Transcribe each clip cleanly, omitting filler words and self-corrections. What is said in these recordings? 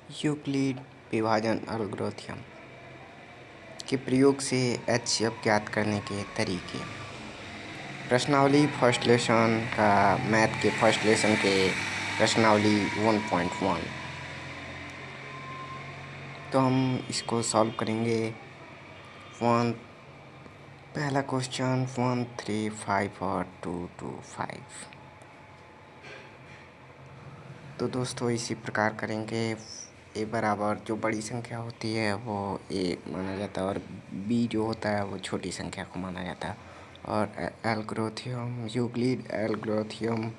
Euclid विभाजन algorithm के प्रयोग से एचसीएफ ज्ञात करने के तरीके। प्रश्नावली फर्स्ट लेसन का मैथ के फर्स्ट लेसन के प्रश्नावली 1.1। तो हम इसको सॉल्व करेंगे। पहला क्वेश्चन 1, 3, 5 और 2, 2, 5। तो दोस्तों इसी प्रकार करेंगे। ए बराबर जो बड़ी संख्या होती है वो ए माना जाता है और बी जो होता है वो छोटी संख्या को माना जाता है। और एल्गोरिथ्म यूक्लिड एल्गोरिथ्म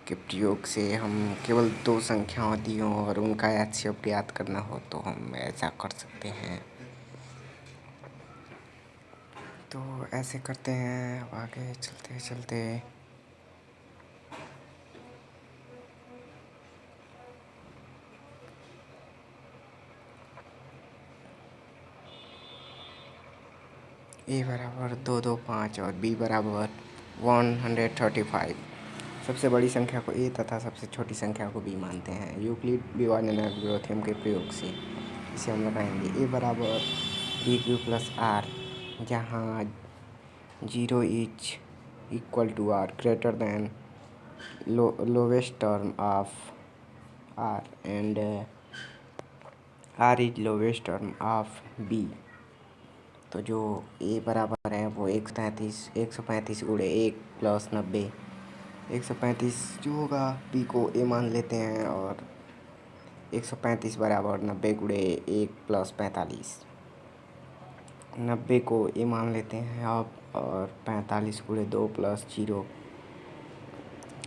के प्रयोग से हम केवल दो संख्याओं दी हों और उनका एचसीएफ ज्ञात करना हो तो हम ऐसा कर सकते हैं। तो ऐसे करते हैं। अब आगे चलते चलते ए बराबर 2, 2, 5 और बी बराबर 135। सबसे बड़ी संख्या को ए तथा सबसे छोटी संख्या को बी मानते हैं यूक्लिड विभाजन एल्गोरिथ्म के प्रयोग से। इसे हम लगाएंगे ए बराबर बी क्यू प्लस आर, जहाँ 0 is equal to R greater than lowest term of R and R is lowest term of B. तो जो ए बराबर है वो 135 गुणे 1 प्लस 90। 135 जो होगा बी को ए मान लेते हैं और 135 बराबर 90 गुणे 1 प्लस 45। 90 को ए मान लेते हैं अब और 45 गुणे 2 प्लस 0।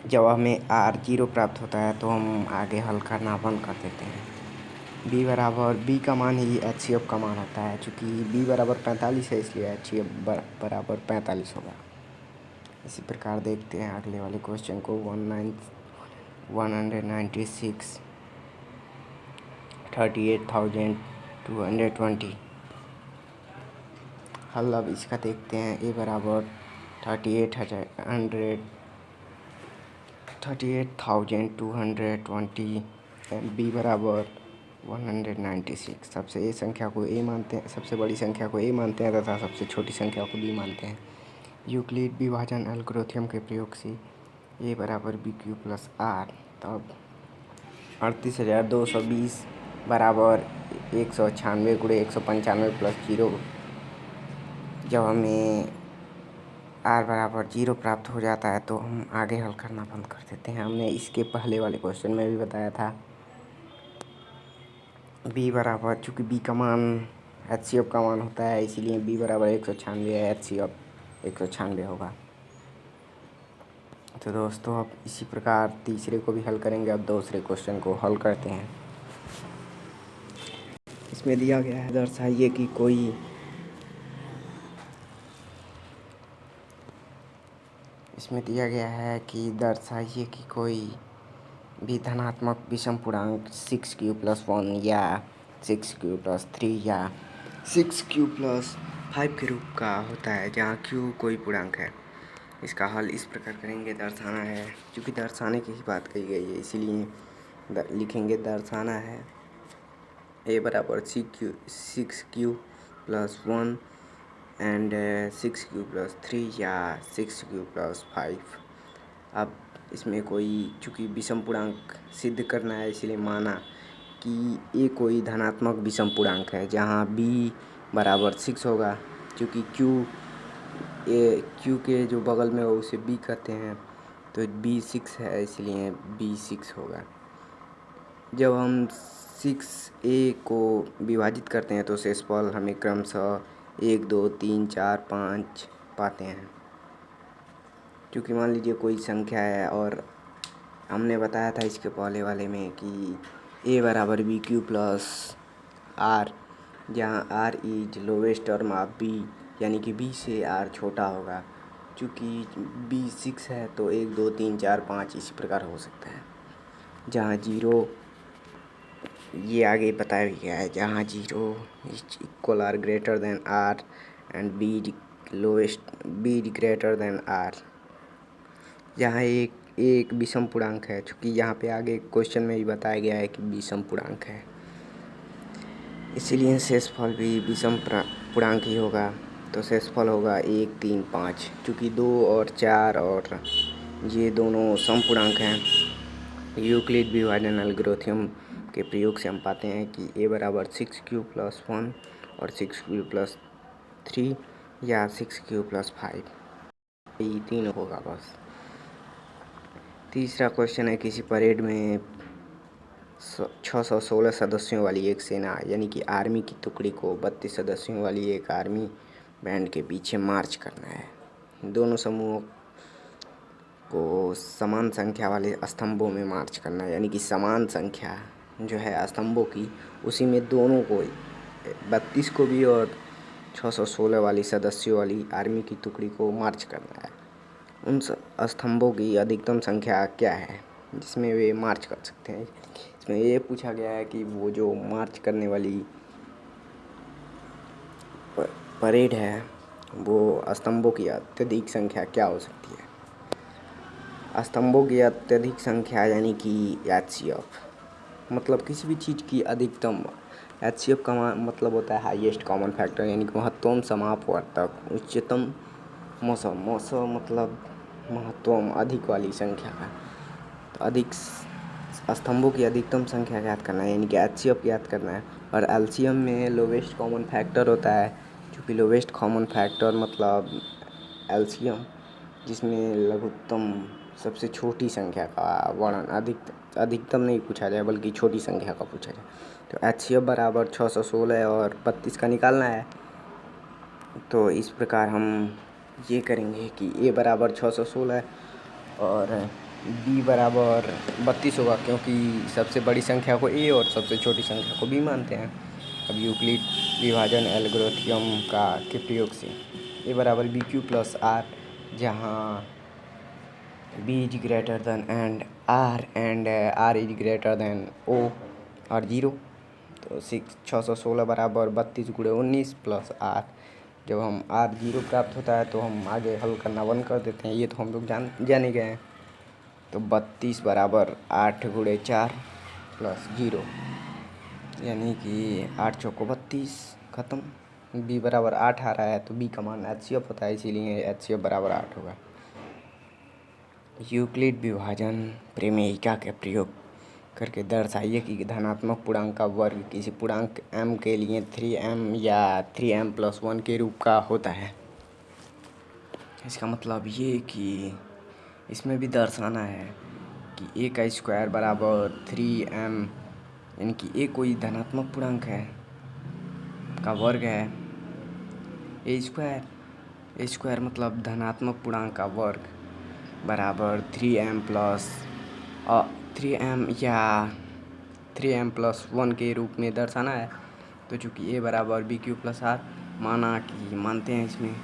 जब हमें आर 0 प्राप्त होता है तो हम आगे हल करना बंद कर देते हैं। बी बराबर बी का मान ही एचसीएफ का मान होता है। चूँकि बी बराबर 45 है इसलिए एचसीएफ बराबर 45 होगा। इसी प्रकार देखते हैं अगले वाले क्वेश्चन को 196 38,220। हल अब इसका देखते हैं। ए बराबर 38,220 एंड बी बराबर 196। सबसे बड़ी संख्या को ए मानते हैं तथा सबसे छोटी संख्या को बी मानते हैं यूक्लिड विभाजन एल्गोरिथ्म के प्रयोग से। ए बराबर बी क्यू प्लस आर, तब 38,220 बराबर 196 गुणे 195 प्लस 0। जब हमें आर बराबर 0 प्राप्त हो जाता है तो हम आगे हल करना बंद कर देते हैं। हमने इसके पहले वाले क्वेश्चन में भी बताया था। बी बराबर चूँकि बी का मान एचसीएफ का मान होता है इसीलिए बी बराबर 196 है, एचसीएफ 196 होगा। तो दोस्तों अब इसी प्रकार तीसरे को भी हल करेंगे। अब दूसरे क्वेश्चन को हल करते हैं। इसमें दिया गया है दर्शाइए कि कोई भी धनात्मक विषम पूर्णांक 6q प्लस 1 या 6q प्लस 3 या 6q प्लस 5 के रूप का होता है जहाँ q कोई पूर्णांक है। इसका हल इस प्रकार करेंगे। दर्शाना है, क्योंकि दर्शाने की ही बात कही गई है इसीलिए लिखेंगे दर्शाना है। ए बराबर 6q plus 1 and 6q plus 3 या 6q प्लस 5। अब इसमें चूँकि विषम पूर्णांक सिद्ध करना है इसलिए माना कि ए कोई धनात्मक विषम पूर्णांक है जहाँ b बराबर 6 होगा। क्योंकि q के जो बगल में हो उसे b कहते हैं तो b 6 है इसलिए b 6 होगा। जब हम 6a को विभाजित करते हैं तो शेषफल हमें क्रमशः 1, 2, 3, 4, 5 पाते हैं। क्योंकि मान लीजिए कोई संख्या है और हमने बताया था इसके पहले वाले में कि a बराबर बी क्यू प्लस आर, जहाँ R is lowest term of b, यानी कि b से r छोटा होगा। चूँकि b 6 है तो 1, 2, 3, 4, 5 इसी प्रकार हो सकता है। जहाँ 0 ये आगे बताया गया है, जहाँ 0 is equal R greater than R and b greater than R. यहाँ एक विषम पूर्णांक है, चूँकि यहाँ पे आगे क्वेश्चन में भी बताया गया है कि विषम पूर्णांक है। इसीलिए शेषफल भी विषम पूर्णांक ही होगा। तो शेषफल होगा 1, 3, 5। चूँकि 2 और 4 और ये दोनों समपूर्णांक हैं। यूक्लिड विभाजन एल्गोरिथ्म के प्रयोग से हम पाते हैं कि a बराबर 6q+1 और 6q+3 या 6q+5, ये तीनों होगा बस। तीसरा क्वेश्चन है, किसी परेड में 616 सदस्यों वाली एक सेना यानी कि आर्मी की टुकड़ी को 32 सदस्यों वाली एक आर्मी बैंड के पीछे मार्च करना है। दोनों समूहों को समान संख्या वाले स्तंभों में मार्च करना है, यानी कि समान संख्या जो है स्तंभों की, उसी में दोनों को 32 को भी और 616 वाली सदस्यों वाली आर्मी की टुकड़ी को मार्च करना है। उन स्तंभों की अधिकतम संख्या क्या है जिसमें वे मार्च कर सकते हैं। इसमें ये पूछा गया है कि वो जो मार्च करने वाली परेड है वो स्तंभों की अत्यधिक संख्या क्या हो सकती है। स्तंभों की अत्यधिक संख्या यानी कि HCF, मतलब किसी भी चीज़ की अधिकतम। HCF का मतलब होता है हाईएस्ट कॉमन फैक्टर, यानी कि महत्तम समापवर्तक उच्चतम मौसम मतलब महत्तम अधिक वाली संख्या का। तो अधिक स्तंभों की अधिकतम संख्या ज्ञात करना है, यानी कि HCF ज्ञात करना है। और LCM में लोवेस्ट कॉमन फैक्टर होता है, क्योंकि लोवेस्ट कॉमन फैक्टर मतलब LCM, जिसमें लघुत्तम सबसे छोटी संख्या का वर्णन, अधिकतम नहीं पूछा जाए बल्कि छोटी संख्या का पूछा जाए। तो HCF बराबर 616 और 32 का निकालना है। तो इस प्रकार हम ये करेंगे कि A बराबर 616 और B बराबर 32 होगा, क्योंकि सबसे बड़ी संख्या को A और सबसे छोटी संख्या को B मानते हैं। अब यूक्लिड विभाजन एल्गोरिथ्म के प्रयोग से A बराबर BQ+R, जहाँ B is greater than and R is greater than O और 0। तो 616 बराबर 32 × 19 + R। जब हम R 0 प्राप्त होता है तो हम आगे हल करना बंद कर देते हैं, ये तो हम लोग जान ही गए हैं। तो 32 बराबर 8 × 4 + 0, यानी कि 8 चौको 32, ख़त्म। B बराबर 8 आ रहा है तो B का मान HCF होता है, इसीलिए HCF बराबर 8 होगा। यूक्लिड विभाजन प्रमेयिका के प्रयोग करके दर्शाइए कि धनात्मक पूर्णांक का वर्ग किसी पूर्णांक m के लिए 3m या 3m+1 के रूप का होता है। इसका मतलब ये कि इसमें भी दर्शाना है कि a का स्क्वायर बराबर 3m, यानी कि a कोई धनात्मक पूर्णांक है का वर्ग है। a स्क्वायर मतलब धनात्मक पूर्णांक का वर्ग बराबर 3m या 3m+1 के रूप में दर्शाना है। तो चूँकि a बराबर BQ+R मानते हैं इसमें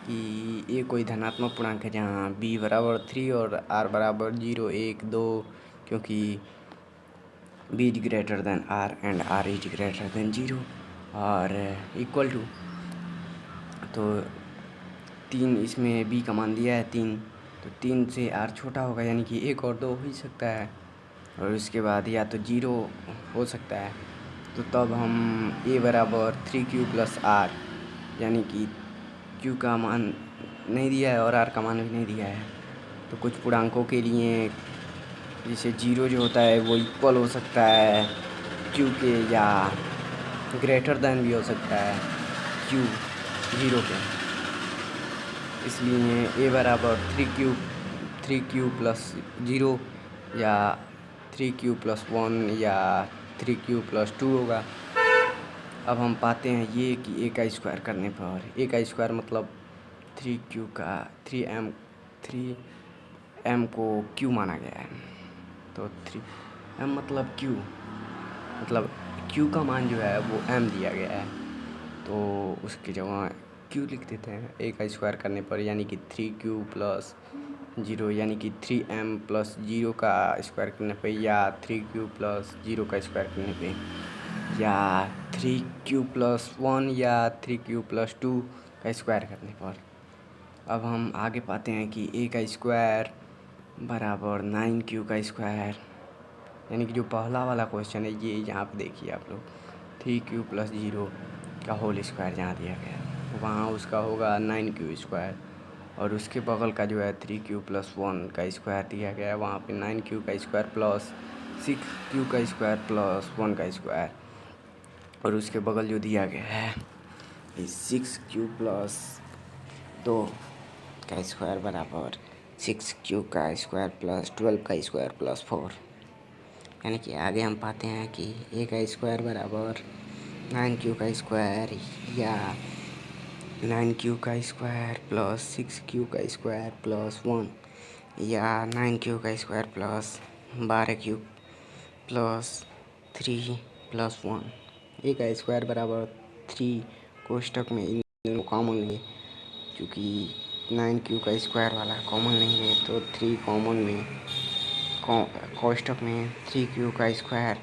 कि a कोई धनात्मक पूर्णांक है, जहाँ b बराबर 3 और r बराबर 0, 1, 2, क्योंकि b is greater than r and r is greater than 0 और इक्वल टू। तो 3, इसमें b का मान दिया है 3, तो 3 से r छोटा होगा, यानी कि 1 और 2 हो ही सकता है, और उसके बाद या तो 0 हो सकता है। तो तब हम a बराबर 3q+R, यानी कि q का मान नहीं दिया है और r का मान भी नहीं दिया है। तो कुछ पूर्णांकों के लिए जैसे 0 जो होता है वो इक्वल हो सकता है q के, या ग्रेटर देन भी हो सकता है q 0 के। इसलिए a बराबर 3q+0 या 3q+1 या 3q+2 होगा। अब हम पाते हैं ये कि a का स्क्वायर करने पर, a का स्क्वायर मतलब 3m को q माना गया है। तो 3m मतलब q, मतलब q का मान जो है वो m दिया गया है, तो उसकी जगह q लिख देते हैं a का स्क्वायर करने पर, यानी कि 3q+0, यानी कि 3m+0 का स्क्वायर करने पे, या 3q+0 का स्क्वायर करने पे, या 3q+1 या 3q+2 का स्क्वायर करने पर। अब हम आगे पाते हैं कि a का स्क्वायर बराबर 9q का स्क्वायर, यानी कि जो पहला वाला क्वेश्चन है ये यहाँ पे देखिए आप लोग, 3 क्यू प्लस 0 का होल स्क्वायर जहाँ दिया गया वहाँ उसका होगा 9 क्यू स्क्वायर, और उसके बगल का जो है 3 क्यू प्लस 1 का स्क्वायर दिया गया है वहाँ पे 9 क्यू का स्क्वायर प्लस 6 क्यू का स्क्वायर प्लस 1 का स्क्वायर, और उसके बगल जो दिया गया है 6 क्यू प्लस 2 का स्क्वायर बराबर 6 क्यू का स्क्वायर प्लस 12 का स्क्वायर प्लस 4। यानी कि आगे हम पाते हैं कि ए का स्क्वायर बराबर 9 क्यू का स्क्वायर या 9 क्यू का स्क्वायर प्लस 6 क्यू का स्क्वायर प्लस 1 या 9 क्यू का square plus 12 Q plus 3 plus 1। ए का स्क्वायर बराबर 3 कोष्टक में इन दोनों कॉमन लेंगे, क्योंकि 9 क्यू का स्क्वायर वाला कॉमन लेंगे तो 3 कॉमन में कोष्टक में 3 क्यू का स्क्वायर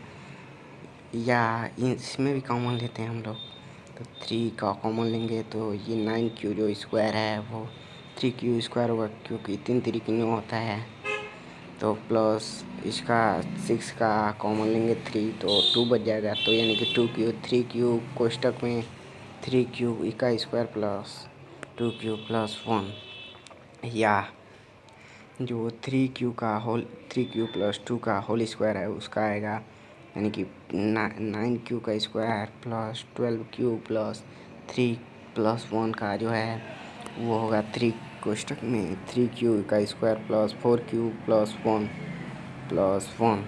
या इसमें भी कॉमन लेते हैं हम लोग, तो 3 का कॉमन लेंगे तो ये 9 क्यू जो स्क्वायर है वो 3 क्यू स्क्वायर होगा, क्योंकि 3 3 9 होता है। तो प्लस इसका 6 का कॉमन लेंगे 3 तो 2 बच जाएगा, तो यानी कि 2 क्यू 3 क्यू कोष्टक में 3 क्यू का स्क्वायर प्लस 2 क्यू प्लस 1 या जो 3 क्यू प्लस 2 का होल स्क्वायर है उसका आएगा, यानी कि 9 क्यू का square plus 12 Q plus 3 plus 1 का जो है वो होगा 3 कोष्टक में 3 क्यू का square plus 4 Q plus 1 plus 1।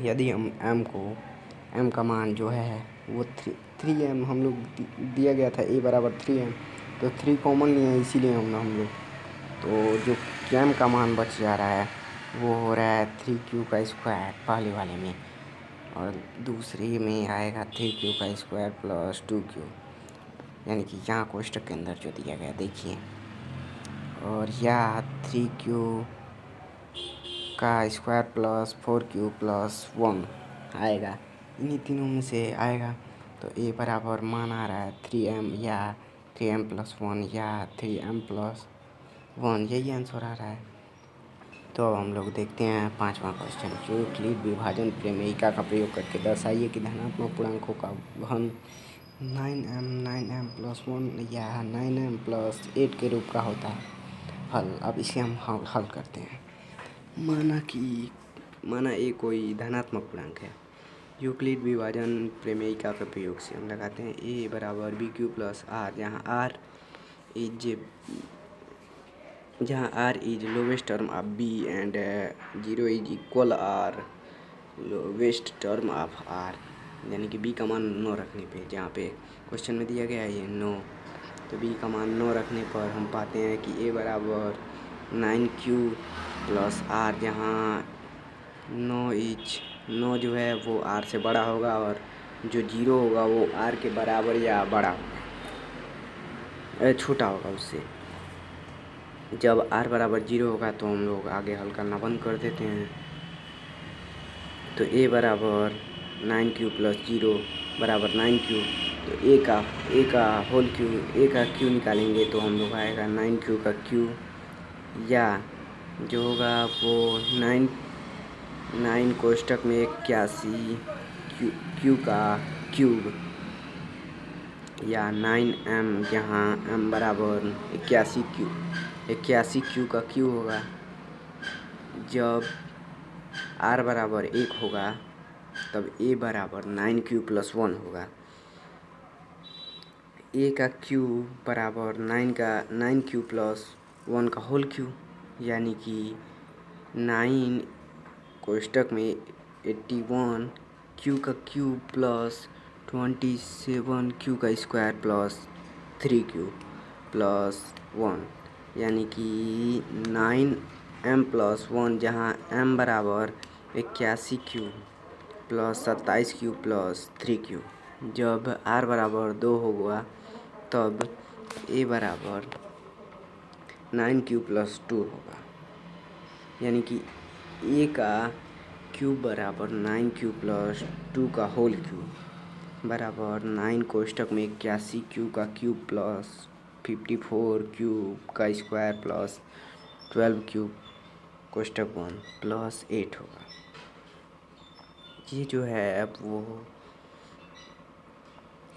यदि हम m का मान जो है वो 3m हम लोग दिया गया था a बराबर 3m, तो 3 कॉमन नहीं है इसीलिए हम लोग तो जो m का मान बच जा रहा है वो हो रहा है 3 क्यू का स्क्वायर पहले वाले में, और दूसरे में आएगा 3 क्यू का स्क्वायर प्लस 2 क्यू, यानी कि यहाँ कोष्टक के अंदर जो दिया गया देखिए, और यहाँ 3 क्यू का स्क्वायर प्लस 4 क्यू प्लस 1 आएगा, इन्हीं तीनों में से आएगा। तो ए बराबर मान आ रहा है 3m या 3m प्लस 1 या 3m प्लस 1, यही आंसर आ रहा है। तो अब हम लोग देखते हैं 5वां क्वेश्चन। यूक्लिड विभाजन प्रमेयिका का प्रयोग करके दर्शाइए कि धनात्मक पूर्णांकों का घन 9m प्लस 1 या 9m प्लस 8 के रूप का होता है। हल। अब इसे हम हल करते हैं। माना ए कोई धनात्मक पूर्णांक है। यूक्लिड विभाजन प्रमेयिका के प्रयोग से हम लगाते हैं ए बराबर बी क्यू प्लस आर, जहाँ R is lowest term of B and 0 is equal R lowest term of R, यानी कि बी का मान 9 रखने पे, जहाँ पे क्वेश्चन में दिया गया है ये 9, तो बी का मान 9 रखने पर हम पाते हैं कि ए बराबर 9 क्यू प्लस आर, जहाँ 9 जो है वो आर से बड़ा होगा और जो 0 होगा वो आर के बराबर या बड़ा होगा, छोटा होगा उससे। जब आर बराबर 0 होगा तो हम लोग आगे हल करना बंद कर देते हैं। तो ए बराबर 9 क्यू प्लस 0 बराबर 9 क्यू, तो ए का होल क्यू, ए का क्यू निकालेंगे तो हम लोग आएगा 9 क्यू का क्यू, या जो होगा वो 9 कोष्टक में 81 क्यू का क्यूब, या 9m, जहाँ m बराबर 81 क्यू का क्यू होगा। जब r बराबर 1 होगा तब a बराबर 9 क्यू प्लस 1 होगा। a का क्यू बराबर 9 क्यू प्लस 1 का होल क्यू, यानी कि 9 कोष्टक में 81 क्यू का क्यूब प्लस 27 क्यू का स्क्वायर प्लस 3 क्यू प्लस 1, यानी कि 9m प्लस 1, जहाँ m बराबर 81 Q plus 27 Q plus 3 Q. जब r बराबर 2 होगा तब a बराबर 9 क्यू प्लस 2 होगा, यानी कि a का क्यूब बराबर 9 क्यू प्लस 2 का होल क्यूब बराबर 9 कोष्टक में 81 क्यू का क्यूब प्लस 54 क्यूब का स्क्वायर प्लस 12 क्यूब कोष्टक 1 प्लस 8 होगा। ये जो है अब वो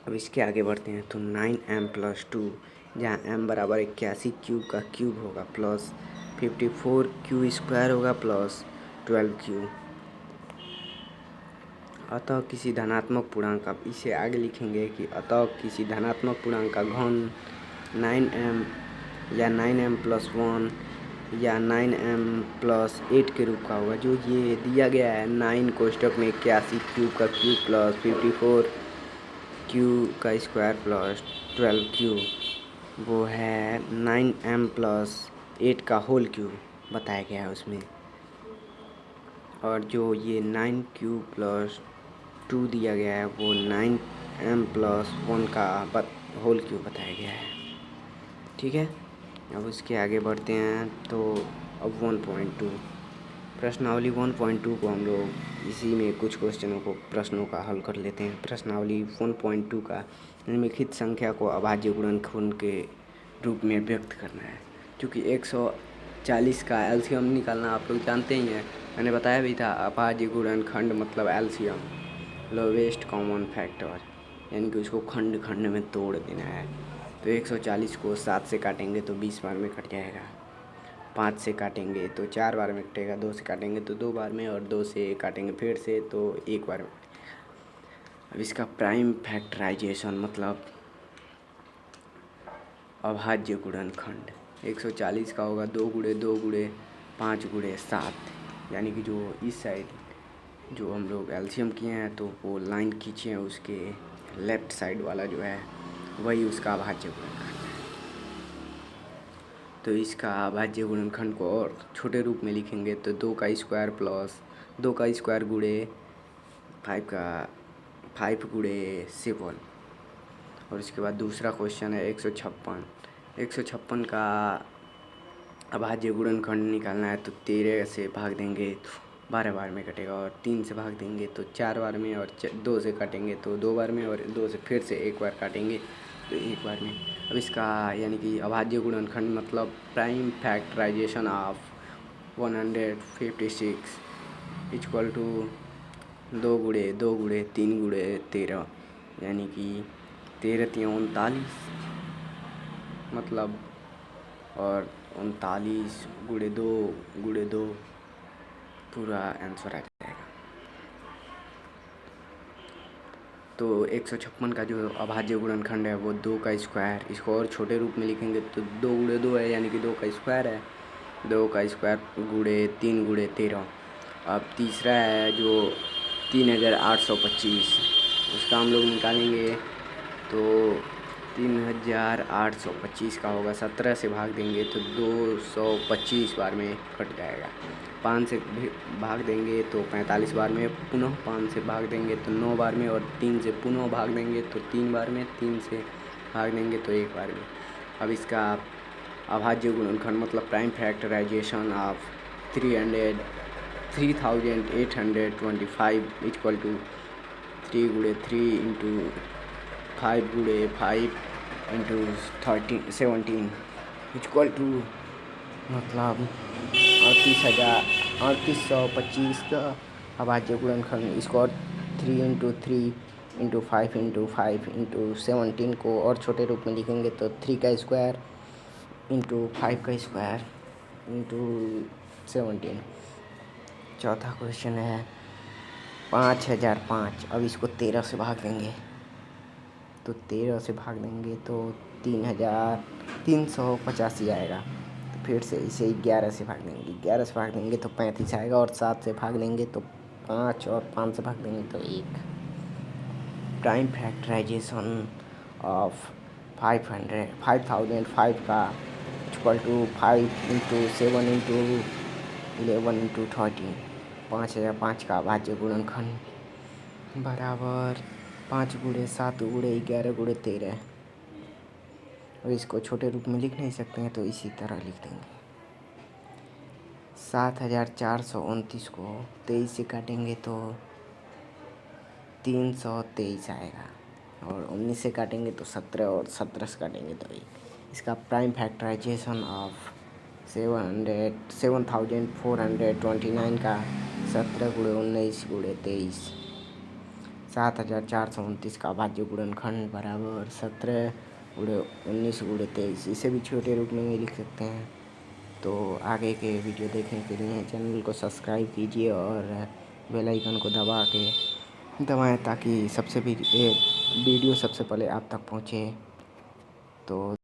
अब इसके आगे बढ़ते हैं तो 9m+2, जहाँ m बराबर 81 क्यूब का क्यूब होगा प्लस 54 क्यू स्क्वायर होगा प्लस 12 क्यू। अतः किसी धनात्मक पूर्णांक का, इसे आगे लिखेंगे कि अतः किसी धनात्मक पूर्णांक का घन 9m या 9m+1 या 9m+8 के रूप का होगा। जो ये दिया गया है 9 कोष्टक में 81 क्यूब का क्यूब प्लस 54 क्यू का स्क्वायर प्लस 12 क्यू, वो है 9m+8 का होल क्यूब बताया गया है उसमें। और जो ये 9q+2 दिया गया है वो 9m+1 का होल क्यूब बताया गया है। ठीक है, अब उसके आगे बढ़ते हैं तो अब 1.2 प्रश्नावली 1.2 को हम लोग इसी में कुछ प्रश्नों का हल कर लेते हैं। प्रश्नावली 1.2 का निम्नलिखित संख्या को अभाज्य गुणनखंड के रूप में व्यक्त करना है। क्योंकि 140 का एलसीएम निकालना आप लोग जानते ही हैं, मैंने बताया भी था। अभाज्य गुणनखंड मतलब एलसीएम, लोवेस्ट कॉमन फैक्टर, यानी कि उसको खंड खंड में तोड़ देना है। तो 140 को 7 से काटेंगे तो 20 बार में कट जाएगा, 5 से काटेंगे तो 4 बार में कटेगा, 2 से काटेंगे तो 2 बार में, और 2 से काटेंगे फिर से तो 1 बार में। अब इसका प्राइम फैक्टराइजेशन मतलब अभाज्य गुणनखंड 140 का होगा 2 गुणे 2 गुणे 5 गुणे 7, यानी कि जो इस साइड जो हम लोग एलसीएम किए हैं तो वो लाइन खींचे हैं, उसके लेफ्ट साइड वाला जो है वही उसका अभाज्य गुणनखंड है। तो इसका अभाज्य गुणनखंड को और छोटे रूप में लिखेंगे तो 2 का स्क्वायर प्लस 2 का स्क्वायर गुणे 5 गुणे 7। और इसके बाद दूसरा क्वेश्चन है 156 का अभाज्य गुणनखंड निकालना है। तो 13 से भाग देंगे तो 12 बार में कटेगा, और 3 से भाग देंगे तो 4 बार में, और 2 से काटेंगे तो 2 बार में, और 2 से फिर से 1 बार काटेंगे तो 1 बार में। अब इसका यानी कि अभाज्य गुणनखंड मतलब prime factorisation of 156 equal to 2 गुणे 2 गुणे 3 गुणे 13, यानी कि 13 3 39 मतलब, और 39 गुणे 2 गुणे 2 पूरा आंसर आ जाएगा। तो 156 का जो अभाज्य गुणनखंड है वो 2 का स्क्वायर, इसको और छोटे रूप में लिखेंगे तो 2 गुणे 2 है, यानी कि 2 का स्क्वायर है, 2 का स्क्वायर गुणे 3 गुणे 13। अब तीसरा है जो 3825, उसका हम लोग निकालेंगे तो 3825 का होगा 17 से भाग देंगे तो 225 बार में कट जाएगा, 5 से भाग देंगे तो 45 बार में, पुनः 5 से भाग देंगे तो 9 बार में, और 3 से पुनः भाग देंगे तो 3 बार में, 3 से भाग देंगे तो 1 बार में। अब इसका अभाज्य गुणनखंड मतलब prime factorisation of 3825 equal to 3 गुणे 3 इंटू 5 गुणे 5 इंटू 17 इक्वल टू मतलब 3825 का अभाज्य गुणनखंड। इसको और 3 इंटू 3 इंटू 5 इंटू 5 इंटू 17 को और छोटे रूप में लिखेंगे तो 3 का स्क्वायर इंटू 5 का स्क्वायर इंटू 17। चौथा क्वेश्चन है 5005। अब इसको 13 से भाग देंगे तो 13 से भाग देंगे तो 3385 आएगा। तो फिर से इसे 11 से भाग देंगे, 11 से भाग देंगे तो 35 आएगा, और 7 से भाग देंगे तो 5, और 5 से भाग देंगे तो 1। प्राइम फैक्टराइजेशन ऑफ 5005 का equal to 5 into 7 into 11 into 13, 5005 का अभाज्य गुणनखंड बराबर 5 गुणे 7 गुणे 11 गुणे 13। और इसको छोटे रूप में लिख नहीं सकते हैं तो इसी तरह लिख देंगे। 7429 को 23 से काटेंगे तो 323 आएगा, और 19 से काटेंगे तो 17, और 17 से काटेंगे तो 1। इसका प्राइम फैक्टराइजेशन ऑफ 7429 का 17 गुणे 19 गुणे 23, 7,429 का अभाज्य गुणनखंड बराबर 17 × 19 × 23। इसे भी छोटे रूप में भी लिख सकते हैं। तो आगे के वीडियो देखने के लिए चैनल को सब्सक्राइब कीजिए और बेल आइकन को दबाएं ताकि वीडियो सबसे पहले आप तक पहुँचे। तो